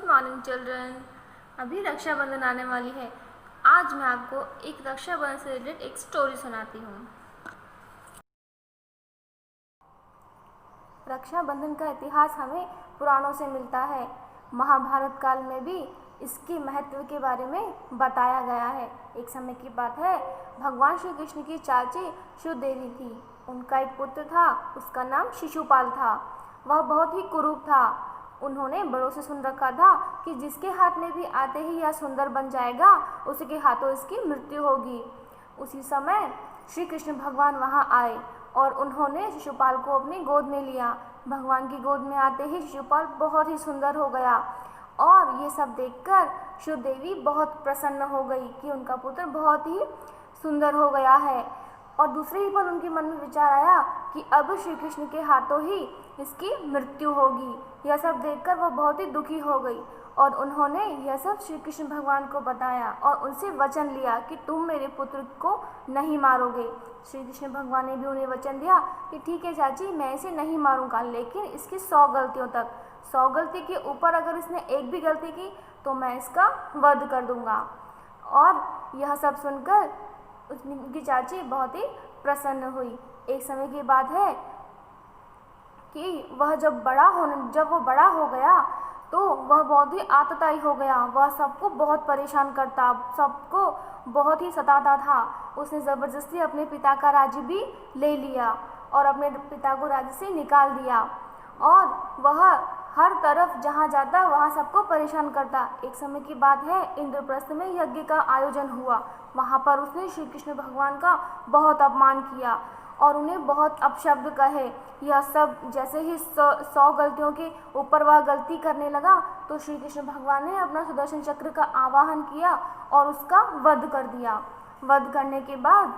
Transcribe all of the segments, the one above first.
Morning children. अभी रक्षाबंधन आने वाली है। आज मैं आपको एक रक्षाबंधन से रिलेटेड एक स्टोरी सुनाती हूँ। रक्षाबंधन का इतिहास हमें पुराणों से मिलता है। महाभारत काल में भी इसके महत्व के बारे में बताया गया है। एक समय की बात है, भगवान श्री कृष्ण की चाची सुदेवी थी। उनका एक पुत्र था, उसका नाम शिशुपाल था। वह बहुत ही कुरूप था। उन्होंने बड़ों से सुन रखा था कि जिसके हाथ में भी आते ही यह सुंदर बन जाएगा, उसके हाथों इसकी मृत्यु होगी। उसी समय श्री कृष्ण भगवान वहाँ आए और उन्होंने शिशुपाल को अपनी गोद में लिया। भगवान की गोद में आते ही शिशुपाल बहुत ही सुंदर हो गया और ये सब देखकर सुदेवी बहुत प्रसन्न हो गई कि उनका पुत्र बहुत ही सुंदर हो गया है। और दूसरे ही पल उनके मन में विचार आया कि अब श्री कृष्ण के हाथों ही इसकी मृत्यु होगी। यह सब देखकर वह बहुत ही दुखी हो गई और उन्होंने यह सब श्री कृष्ण भगवान को बताया और उनसे वचन लिया कि तुम मेरे पुत्र को नहीं मारोगे। श्री कृष्ण भगवान ने भी उन्हें वचन दिया कि ठीक है चाची, मैं इसे नहीं मारूंगा, लेकिन इसकी 100 गलतियों तक, 100 गलती के ऊपर अगर इसने एक भी गलती की तो मैं इसका वध कर दूंगा। और यह सब सुनकर उनकी चाची बहुत ही प्रसन्न हुई। एक समय की बात है कि वह जब वो बड़ा हो गया तो वह बहुत ही आतताई हो गया। वह सबको बहुत परेशान करता, सबको बहुत ही सताता था। उसने ज़बरदस्ती अपने पिता का राज्य भी ले लिया और अपने पिता को राज्य से निकाल दिया और वह हर तरफ जहाँ जाता वहाँ सबको परेशान करता। एक समय की बात है, इंद्रप्रस्थ में यज्ञ का आयोजन हुआ। वहाँ पर उसने श्री कृष्ण भगवान का बहुत अपमान किया और उन्हें बहुत अपशब्द कहे। यह सब जैसे ही 100 गलतियों के ऊपर वह गलती करने लगा तो श्री कृष्ण भगवान ने अपना सुदर्शन चक्र का आवाहन किया और उसका वध कर दिया। वध करने के बाद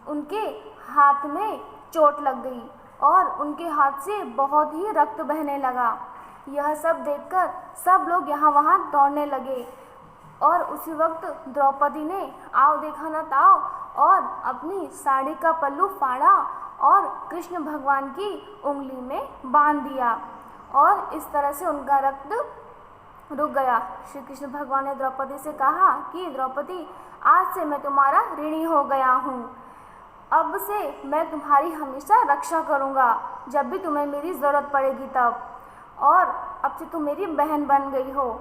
उनके हाथ में चोट लग गई और उनके हाथ से बहुत ही रक्त बहने लगा। यह सब देखकर सब लोग यहाँ वहाँ दौड़ने लगे और उसी वक्त द्रौपदी ने आओ देखा न ताओ और अपनी साड़ी का पल्लू फाड़ा और कृष्ण भगवान की उंगली में बांध दिया और इस तरह से उनका रक्त रुक गया। श्री कृष्ण भगवान ने द्रौपदी से कहा कि द्रौपदी, आज से मैं तुम्हारा ऋणी हो गया हूँ। अब से मैं तुम्हारी हमेशा रक्षा करूँगा जब भी तुम्हें मेरी ज़रूरत पड़ेगी तब, और अब से तुम मेरी बहन बन गई हो।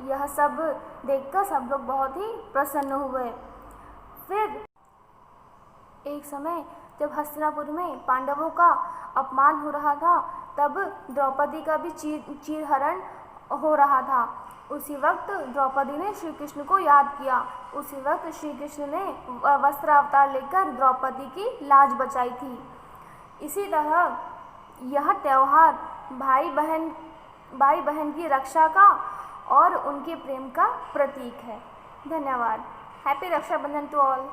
यह सब देखकर सब लोग बहुत ही प्रसन्न हुए। फिर एक समय जब हस्तिनापुर में पांडवों का अपमान हो रहा था, तब द्रौपदी का भी चीरहरण हो रहा था। उसी वक्त द्रौपदी ने श्री कृष्ण को याद किया। उसी वक्त श्री कृष्ण ने वस्त्र अवतार लेकर द्रौपदी की लाज बचाई थी। इसी तरह यह त्यौहार भाई बहन की रक्षा का और उनके प्रेम का प्रतीक है। धन्यवाद। Happy Rakshabandhan to all.